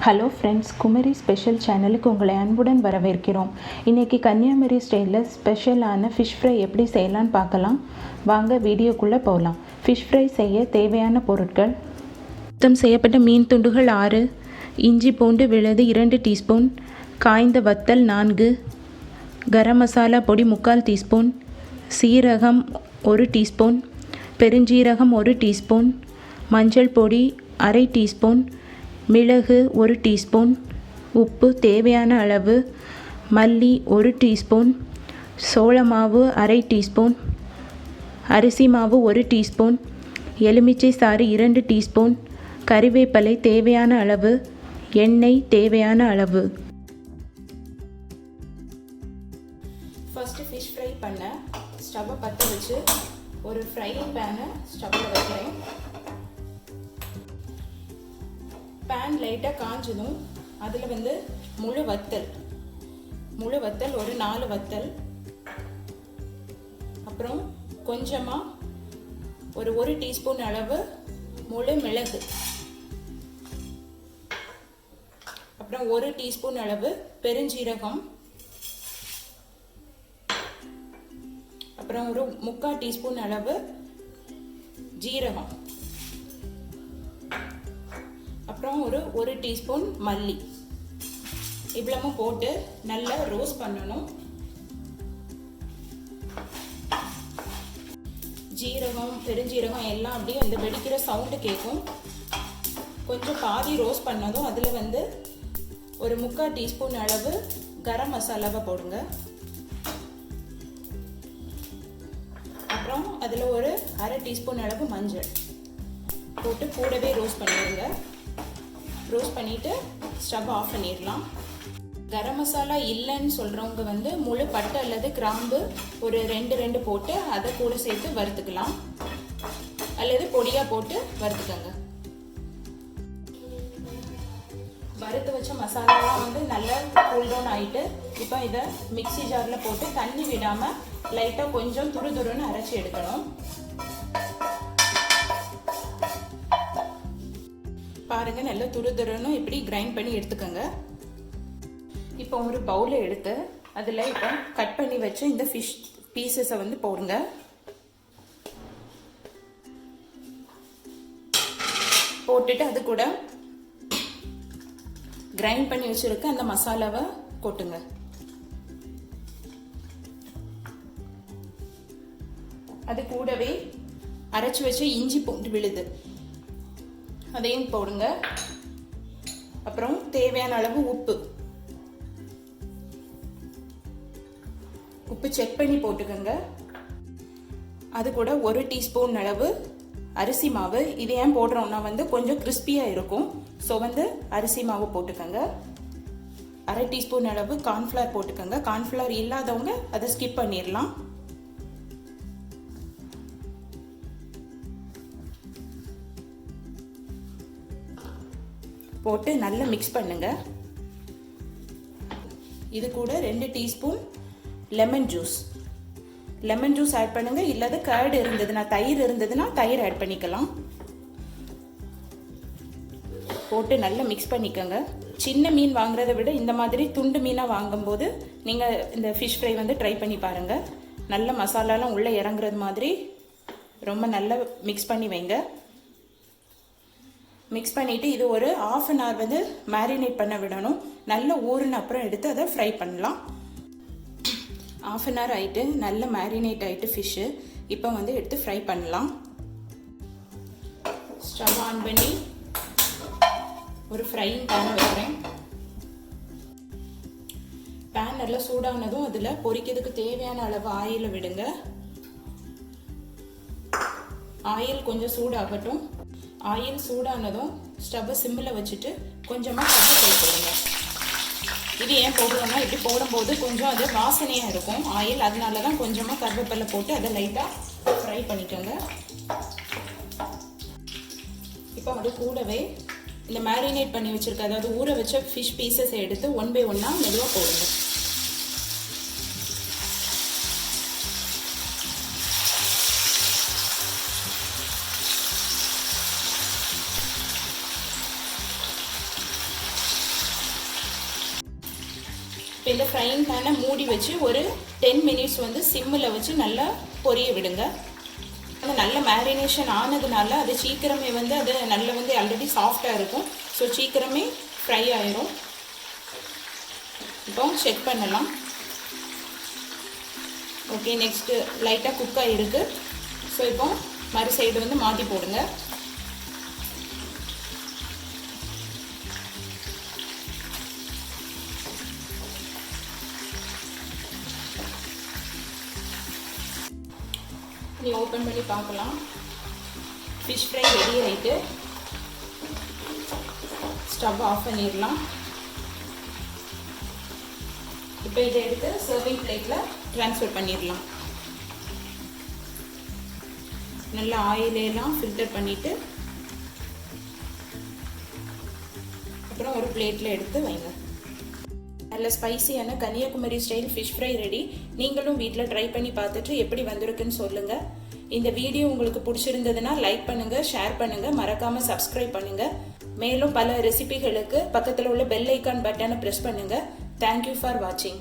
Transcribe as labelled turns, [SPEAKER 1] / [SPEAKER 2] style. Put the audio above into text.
[SPEAKER 1] Hello friends, Kumari special சேனலுக்கு உங்களை அன்புடன் வரவேற்கிறோம். இன்றைக்கி கன்னியாகுமரி ஸ்டைலில் ஸ்பெஷலான ஃபிஷ் ஃப்ரை எப்படி செய்யலான்னு பார்க்கலாம். வாங்க வீடியோக்குள்ளே போகலாம். ஃபிஷ் ஃப்ரை செய்ய தேவையான பொருட்கள்: சுத்தம் செய்யப்பட்ட மீன் துண்டுகள் 6, இஞ்சி பூண்டு விழுது 2 டீஸ்பூன், காய்ந்த வத்தல் 4, கரம் மசாலா பொடி 3/4 டீஸ்பூன், சீரகம் 1 டீஸ்பூன், பெருஞ்சீரகம் 1 டீஸ்பூன், மஞ்சள் பொடி அரை டீஸ்பூன், மிளகு 1 டீஸ்பூன், உப்பு தேவையான அளவு, மல்லி 1 டீஸ்பூன், சோள மாவு அரை டீஸ்பூன், அரிசி மாவு 1 டீஸ்பூன், எலுமிச்சை சாறு 2 டீஸ்பூன், கறிவேப்பிலை தேவையான அளவு, எண்ணெய் தேவையான அளவு. ஃபர்ஸ்ட் ஃபிஷ் ஃப்ரை பண்ண ஸ்டவ்வை பற்ற வச்சு ஒரு ஃப்ரையிங் பேனை ஸ்டவ்வில் வைக்கிறேன். பேன் லைட்டாக காஞ்சதும் அதில் முழு வத்தல் ஒரு 4 வத்தல், அப்புறம் கொஞ்சமாக ஒரு 1 டீஸ்பூன் அளவு முழு மிளகு, அப்புறம் 1 டீஸ்பூன் அளவு பெருஞ்சீரகம், அப்புறம் ஒரு 3/4 டீஸ்பூன் அளவு ஜீரகம், அப்புறம் ஒரு 1 டீஸ்பூன் மல்லி. இவ்வளவும் போட்டு நல்லா ரோஸ்ட் பண்ணணும். ஜீரகம் பெருஞ்சீரகம் எல்லாம் அப்படியே அந்த வெடிக்கிற சவுண்டு கேட்கும். கொஞ்சம் பாதி ரோஸ்ட் பண்ணதும் அதில் ஒரு 3/4 டீஸ்பூன் அளவு கரம் மசாலாவை போடுங்க. அப்புறம் அதில் ஒரு அரை டீஸ்பூன் அளவு மஞ்சள் போட்டு கூடவே ரோஸ்ட் பண்ணிடுங்க. ரோஸ்ட் பண்ணிவிட்டு ஸ்டவ் ஆஃப் பண்ணிடலாம். கரம் மசாலா இல்லைன்னு சொல்கிறவங்க முழு பட்டை அல்லது கிராம்பு ஒரு 2 போட்டு அதை கூட சேர்த்து வறுத்துக்கலாம், அல்லது பொடியாக போட்டு வறுத்துக்கங்க. வறுத்து வச்ச மசாலாலாம் நல்லா கூல் டவுன் ஆகிட்டு இப்போ இதை மிக்ஸி ஜாரில் போட்டு தண்ணி விடாமல் லைட்டாக கொஞ்சம் துருதுருன்னு அரைச்சி எடுக்கணும். பாருங்க, நல்லா துருதுருன்னு இப்படி கிரைண்ட் பண்ணி எடுத்துக்கோங்க. இப்போ ஒரு பவுலை எடுத்து அதில் இப்போ கட் பண்ணி வச்சு இந்த ஃபிஷ் பீசஸை போடுங்க. போட்டுட்டு அது கூட கிரைண்ட் பண்ணி வச்சிருக்க அந்த மசாலாவை கொட்டுங்க. அது கூடவே அரைச்சி வச்ச இஞ்சி பூண்டு விழுது அதையும் போடுங்க. அப்புறம் தேவையான அளவு உப்பு செக் பண்ணி போட்டுக்கோங்க. அது கூட 1 டீஸ்பூன் அளவு அரிசி மாவு. இது ஏன் போடுறோம்னா கொஞ்சம் கிறிஸ்பியாக இருக்கும். ஸோ அரிசி மாவு போட்டுக்கோங்க. அரை டீஸ்பூன் அளவு கார்ன்ஃப்ளவர் போட்டுக்கோங்க. கார்ன்ஃப்ளவர் இல்லாதவங்க அதை ஸ்கிப் பண்ணிடலாம். போட்டு நல்லா மிக்ஸ் பண்ணுங்க. இது கூட 2 டீஸ்பூன் லெமன் ஜூஸ் ஆட் பண்ணுங்க. இல்லாத கர்ட் இருந்ததுன்னா, தயிர் இருந்ததுன்னா தயிர் ஆட் பண்ணிக்கலாம். போட்டு நல்லா மிக்ஸ் பண்ணிக்கோங்க. சின்ன மீன் வாங்குறதை விட இந்த மாதிரி துண்டு மீனாக வாங்கும்போது நீங்கள் இந்த ஃபிஷ் ஃப்ரை ட்ரை பண்ணி பாருங்கள். நல்ல மசாலாலாம் உள்ளே இறங்குறது மாதிரி ரொம்ப நல்லா மிக்ஸ் பண்ணி வைங்க. மிக்ஸ் பண்ணிவிட்டு இது ஒரு 1/2 அன் ஹவர் மேரினேட் பண்ண விடணும். நல்ல ஊறின அப்புறம் எடுத்து அதை ஃப்ரை பண்ணலாம். 1/2 அன் ஹவர் ஆகிட்டு நல்ல மேரினேட் ஆகிட்டு ஃபிஷ்ஷு. இப்போ எடுத்து ஃப்ரை பண்ணலாம். ஸ்டவ் ஆன் பண்ணி ஒரு ஃப்ரையிங் பேன் வைக்கிறேன். பேன் நல்லா சூடானதும் அதில் பொரிக்கிறதுக்கு தேவையான அளவு ஆயிலை விடுங்க. ஆயில் கொஞ்சம் சூடாகட்டும். ஆயில் சூடானதும் ஸ்டவ்வை சிம்மில் வச்சுட்டு கொஞ்சமாக கருவேப்பிலை போடுங்க. இது ஏன் போடுறோம்னா இப்படி போடும்போது கொஞ்சம் அது வாசனையாக இருக்கும் ஆயில். அதனால தான் கொஞ்சமாக கருவேப்பிலை போட்டு அதை லைட்டாக ஃப்ரை பண்ணிக்கோங்க. இப்போ அது கூடவே இந்த மேரினேட் பண்ணி வச்சுருக்க, அதாவது ஊற வச்ச ஃபிஷ் பீசஸ் எடுத்து 1 பை 1 மெதுவாக போடுங்க. இப்போ இந்த ஃப்ரைங் பேனை மூடி வச்சு ஒரு 10 மினிட்ஸ் வந்து சிம்மில் வச்சு நல்லா பொரிய விடுங்க. நல்ல மேரினேஷன் ஆனதுனால அது சீக்கிரமே வந்து அது நல்லா வந்து ஆல்ரெடி சாஃப்டாக இருக்கும். ஸோ சீக்கிரமே ஃப்ரை ஆயிரும். இப்போ செக் பண்ணலாம். ஓகே, நெக்ஸ்ட்டு லைட்டாக குக் ஆகிருக்கு. ஸோ இப்போ மறு சைடு வந்து மாற்றி போடுங்க. நீ ஓப்பன் பண்ணி பார்க்கலாம். ஃபிஷ் ஃப்ரை ரெடி ஆகிட்டு ஸ்டவ் ஆஃப் பண்ணிடலாம். இப்போ இதை எடுத்து சர்விங் பிளேட்டில் ட்ரான்ஸ்ஃபர் பண்ணிடலாம். நல்லா ஆயிலெல்லாம் ஃபில்டர் பண்ணிவிட்டு அப்புறம் ஒரு பிளேட்டில் எடுத்து வைங்க. நல்ல ஸ்பைசியான Kanyakumari style fish fry ready. நீங்களும் வீட்டில் ட்ரை பண்ணி பார்த்துட்டு எப்படி வந்திருக்குன்னு சொல்லுங்கள். இந்த வீடியோ உங்களுக்கு பிடிச்சிருந்ததுன்னா லைக் பண்ணுங்கள், ஷேர் பண்ணுங்கள், மறக்காமல் சப்ஸ்கிரைப் பண்ணுங்கள். மேலும் பல ரெசிபிகளுக்கு பக்கத்தில் உள்ள பெல் ஐக்கான் பட்டனை ப்ரெஸ் பண்ணுங்கள். தேங்க்யூ ஃபார் வாட்சிங்.